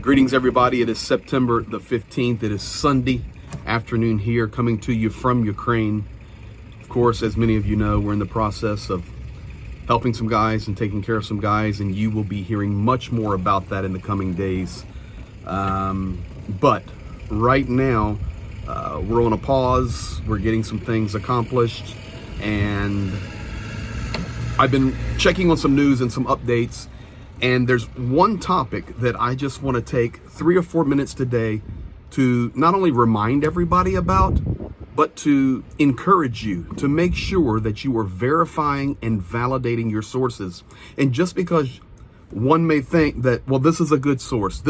Greetings, everybody. It is September the 15th. It is Sunday afternoon here, coming to you from Ukraine. Of course, as many of you know, we're in the process of helping some guys and taking care of some guys, and you will be hearing much more about that in the coming days. But right now, we're on a pause. We're getting some things accomplished, and I've been checking on some news and some updates. And there's one topic that I just want to take 3 or 4 minutes today to not only remind everybody about, but to encourage you to make sure that you are verifying and validating your sources. And just because one may think that, well, this is a good source,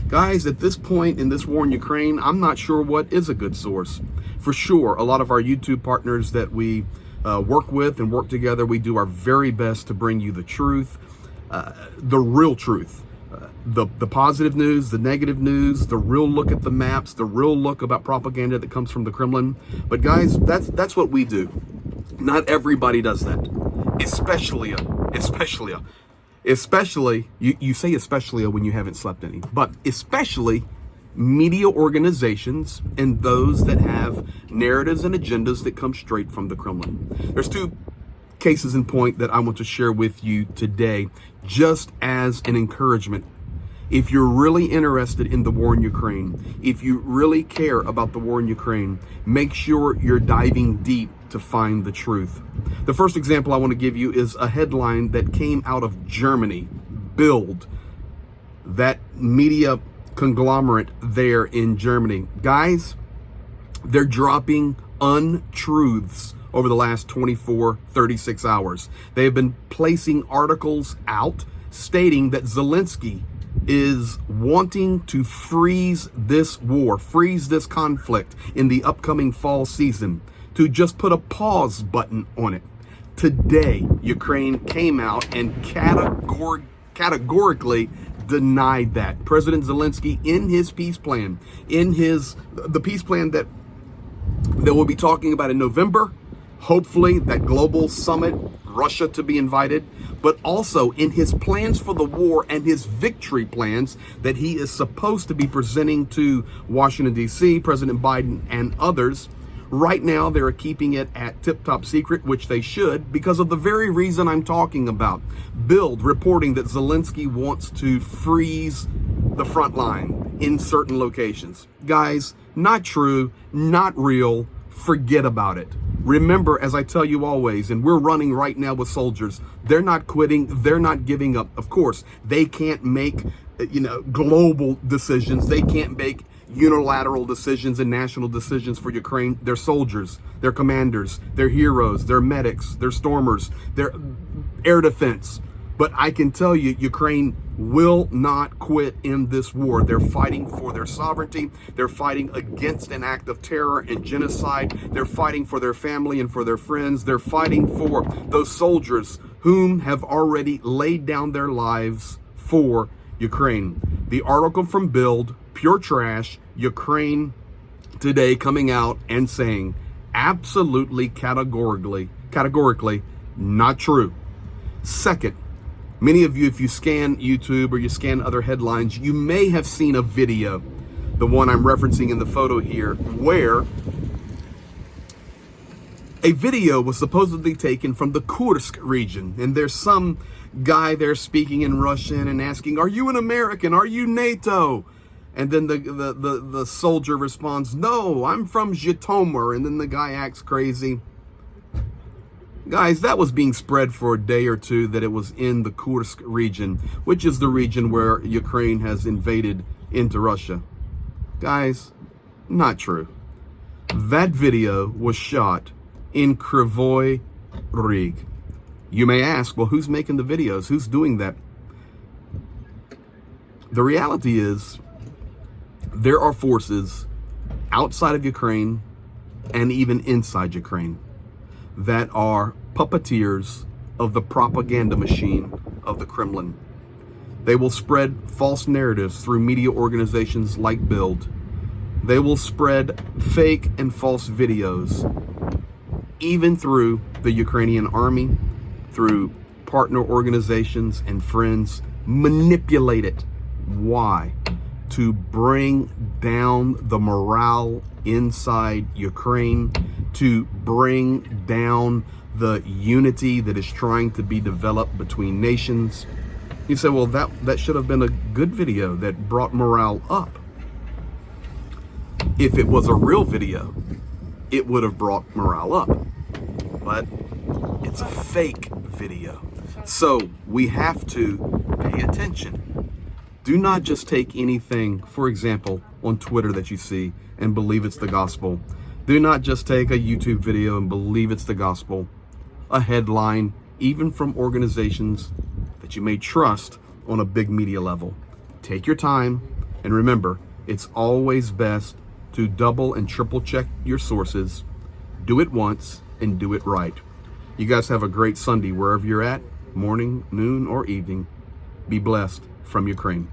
Guys, at this point in this war in Ukraine, I'm not sure what is a good source. For sure, a lot of our YouTube partners that we work with and work together, we do our very best to bring you the truth. The real truth, the positive news, the negative news, the real look at the maps, the real look about propaganda that comes from the Kremlin. But guys, that's what we do. Not everybody does that. Especially, you say especially when you haven't slept any, but especially media organizations and those that have narratives and agendas that come straight from the Kremlin. There's two cases in point that I want to share with you today, just as an encouragement. If you're really interested in the war in Ukraine, if you really care about the war in Ukraine, make sure you're diving deep to find the truth. The first example I want to give you is a headline that came out of Germany, Bild, that media conglomerate there in Germany. Guys, they're dropping untruths over the last 36 hours. They have been placing articles out stating that Zelensky is wanting to freeze this war, freeze this conflict in the upcoming fall season, to just put a pause button on it. Today, Ukraine came out and categorically denied that. President Zelensky, in his peace plan, the peace plan that we'll be talking about in November, hopefully that global summit, Russia to be invited, but also in his plans for the war and his victory plans that he is supposed to be presenting to Washington, D.C., President Biden and others. Right now, they're keeping it at tip-top secret, which they should, because of the very reason I'm talking about. Bild reporting that Zelensky wants to freeze the front line in certain locations. Guys, not true, not real. Forget about it. Remember, as I tell you always, and we're running right now with soldiers, they're not quitting, they're not giving up. Of course, they can't make, global decisions. They can't make unilateral decisions and national decisions for Ukraine. They're soldiers, they're commanders, they're heroes, they're medics, they're stormers, they're air defense. But I can tell you, Ukraine will not quit in this war. They're fighting for their sovereignty. They're fighting against an act of terror and genocide. They're fighting for their family and for their friends. They're fighting for those soldiers whom have already laid down their lives for Ukraine. The article from Bild, pure trash, Ukraine today coming out and saying absolutely categorically not true. Second, many of you, if you scan YouTube or you scan other headlines, you may have seen a video, the one I'm referencing in the photo here, where a video was supposedly taken from the Kursk region. And there's some guy there speaking in Russian and asking, "Are you an American? Are you NATO?" And then the soldier responds, "No, I'm from Zhytomyr." And then the guy acts crazy. Guys, that was being spread for a day or two that it was in the Kursk region, which is the region where Ukraine has invaded into Russia. Guys, not true. That video was shot in Kryvyi Rih. You may ask, well, who's making the videos? Who's doing that? The reality is, there are forces outside of Ukraine and even inside Ukraine that are puppeteers of the propaganda machine of the Kremlin. They will spread false narratives through media organizations like Bild. They will spread fake and false videos, even through the Ukrainian army, through partner organizations and friends. Manipulate it Why? To bring down the morale inside Ukraine, to bring down the unity that is trying to be developed between nations. You say, well, that should have been a good video that brought morale up. If it was a real video, it would have brought morale up. But it's a fake video. So we have to pay attention. Do not just take anything, for example, on Twitter that you see and believe it's the gospel. Do not just take a YouTube video and believe it's the gospel. A headline, even from organizations that you may trust on a big media level. Take your time, and remember, it's always best to double and triple check your sources. Do it once and do it right. You guys have a great Sunday wherever you're at, morning, noon, or evening. Be blessed from Ukraine.